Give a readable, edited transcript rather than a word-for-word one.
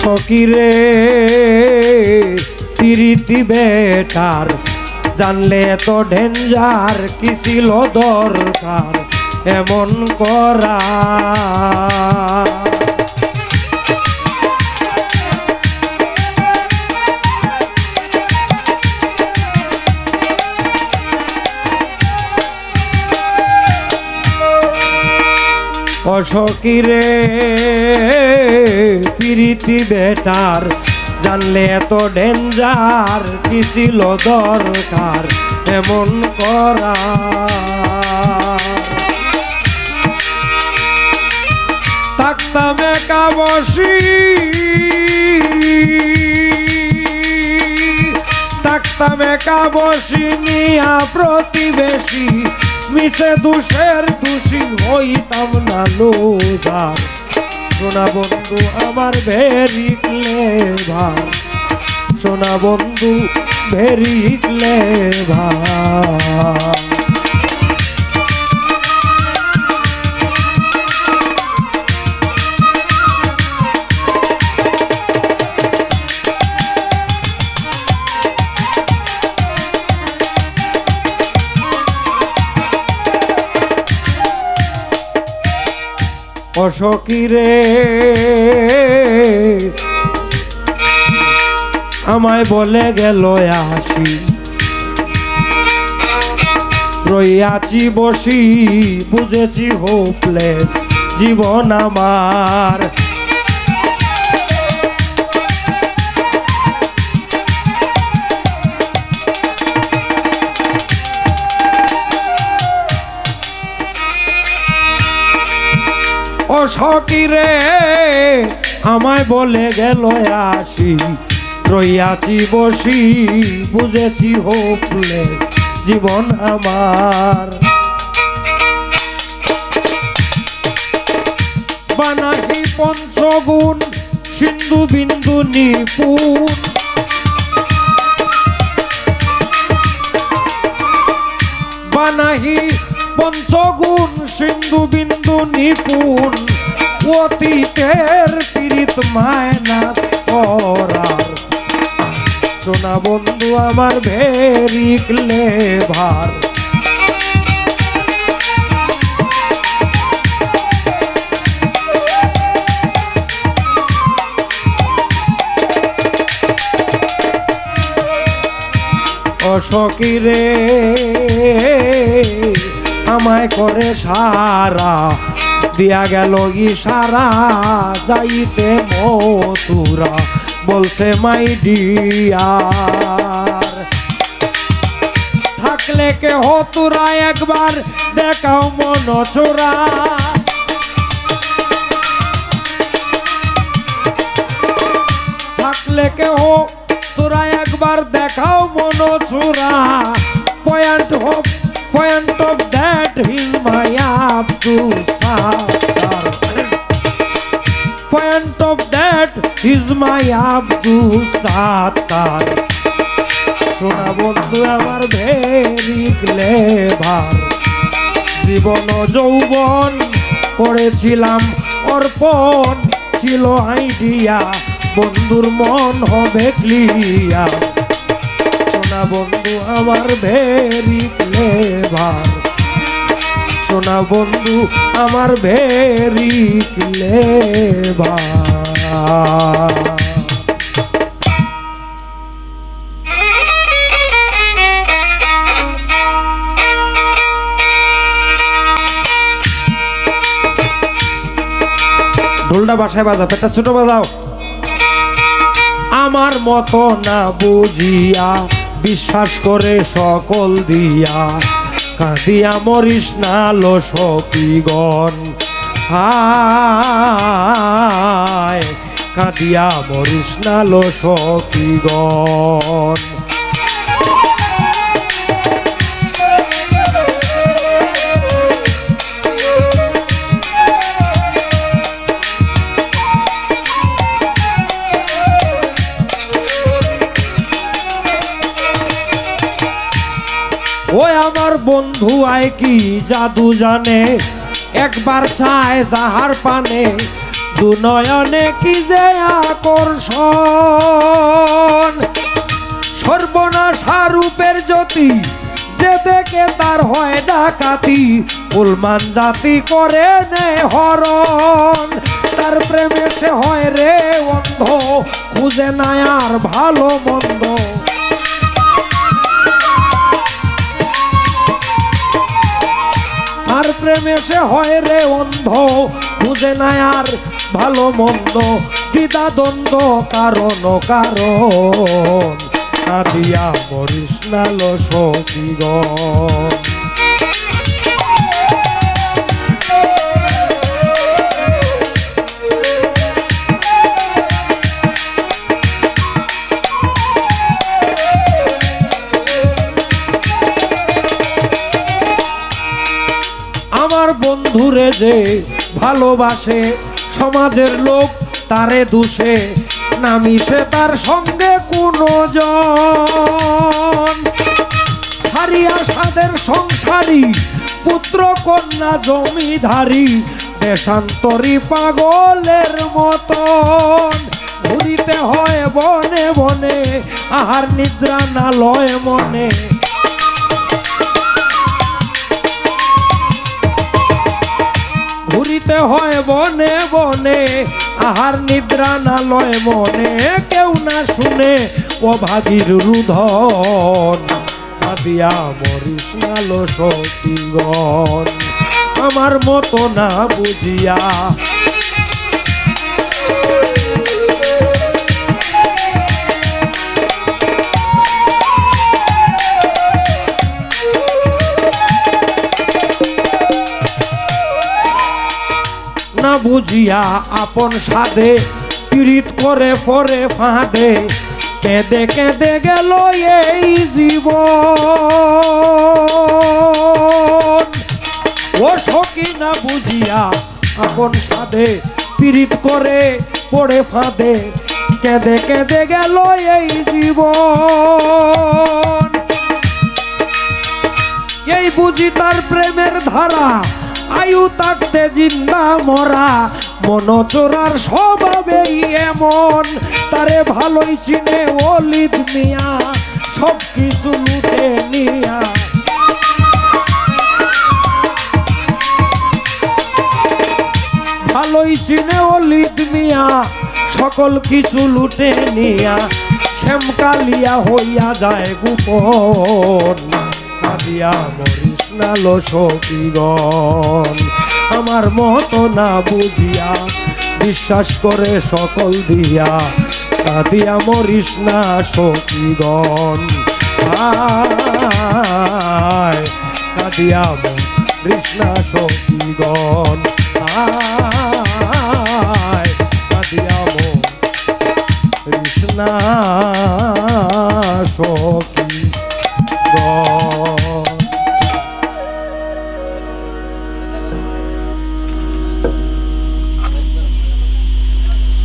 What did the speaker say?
সকিরে পিরিতি বেটার জানলে তো ডেঞ্জার কি ছিল দরকার এমন করা অসকিরে পিরিতি বেটার জানলে এত ডেঞ্জার কি ছিল দরকার এমন করা থাকতাম একা বসি থাকতাম একা বসি নিয়া প্রতিবেশী মিছে দোষের দোষী হইতাম না লোজার সোনা বন্ধু আমার ভেরি ক্লেভার সোনা বন্ধু ভেরি ক্লেভার অসকিরে আমায় বলে গেল আসি রইয়াছি বসি বুঝেছি হোপলেস জীবন আমার অসকিরে আমায় বলে গেল আসি রইয়াছি বসি বুঝেছি হোপলেস জীবন আমার বানাহি পঞ্চগুণ সিন্ধু বিন্দু নিপুণ বানাহি পঞ্চগুণ সিন্ধু বিন্দু নিপুণ অতীতের পীড়িত মায়নাস করার সোনা বন্ধু আমার ভেরি ক্লেভার অসকিরে আমায় করে সারা দিয়া গেল ইশারা যাইতে মথুরা বলছে মাই ডিয়ার থাকলে কে হতুরা একবার দেখাও মন চোরা থাকলে কে হতুরা একবার দেখাও মন চোরা point of that is my Abdul Sattar point of that is my Abdul Sattar সোনা বন্ধু আমার ভেরি ক্লেভার জীবন যৌবন করেছিলাম অর্পণ ছিল আইডিয়া বন্ধুর মন হবে ক্লিয়ার সোনা বন্ধু আমার ভেরি ক্লেভার সোনা বন্ধু আমার ভেরি ক্লেভার ঢোলটা বাসায় বাজাও পেটটা ছোট বাজাও আমার মতো না বুঝিয়া বিশ্বাস করে সকল দিয়া কাঁদিয়া মরিস না লো সখীগণ হায় কাঁদিয়া মরিস না লো সখীগণ ওই আমার বন্ধু আয় কি জাদু জানে একবার চায় যাহার পানে দুনয়নে কি যে আকর্ষণ, সর্বনাশা রূপের জ্যোতি, যে দেখে তার হয় ডাকাতি, মুসলমান জাতি করে নে হরণ। তার প্রেমে সে হয় রে অন্ধ, খুঁজে না আর ভালো মন্দ। আর প্রেমে সে হয় রে অন্ধ, খুঁজে না আর ভালো মন্দ। দ্বিধা দ্বন্দ্ব কারণ কারণ, কাঁদিয়া মরিস না লো সখীগণ। আমার বন্ধুরে যে ভালোবাসে, সমাজের লোক তারে দোষে, না মিশে তার সঙ্গে কোনো জন। ছাড়িয়া সাদের সংসারী, পুত্র কন্যা জমিধারী, দেশান্তরী পাগলের মতন। ঘুরিতে হয় বনে বনে, আহার নিদ্রা না লয় মনে। ঘুরিতে হয় বনে বনে, আহার নিদ্রা না লয় মনে। কেউ না শুনে ও ভাগীর রুধন, কাঁদিয়া মরিস না লো সখীগণ। আমার মতো না বুঝিয়া না বুঝিয়া আপন সাধে, পীড়িত করে পরে ফাঁদে, কেঁদে কেঁদে গেল এই জীবন। ও সখী না বুঝিয়া আপন সাধে, পীড়িত করে পড়ে ফাঁদে, কেঁদে কেঁদে গেল এই জীবন। এই বুঝি তার প্রেমের ধারা, আয়ু থাকতে জিন্দা মরা, মন চোরার স্বভাবেই এমন। তারে ভালোই চিনে অলিদ মিয়া, সব কিছু লুটে নিয়া। ভালোই চিনে অলিদ মিয়া, সকল কিছু লুটে নিয়া। শ্যামকালিয়া হইয়া যায় গোপন, কাঁদিয়া মরিস না লো সখীগণ। আমার মতো না বুঝিয়া, বিশ্বাস করে সকল দিয়া, কাঁদিয়া মরিস না সখীগণ। কাঁদিয়া মরিস না সখীগণ।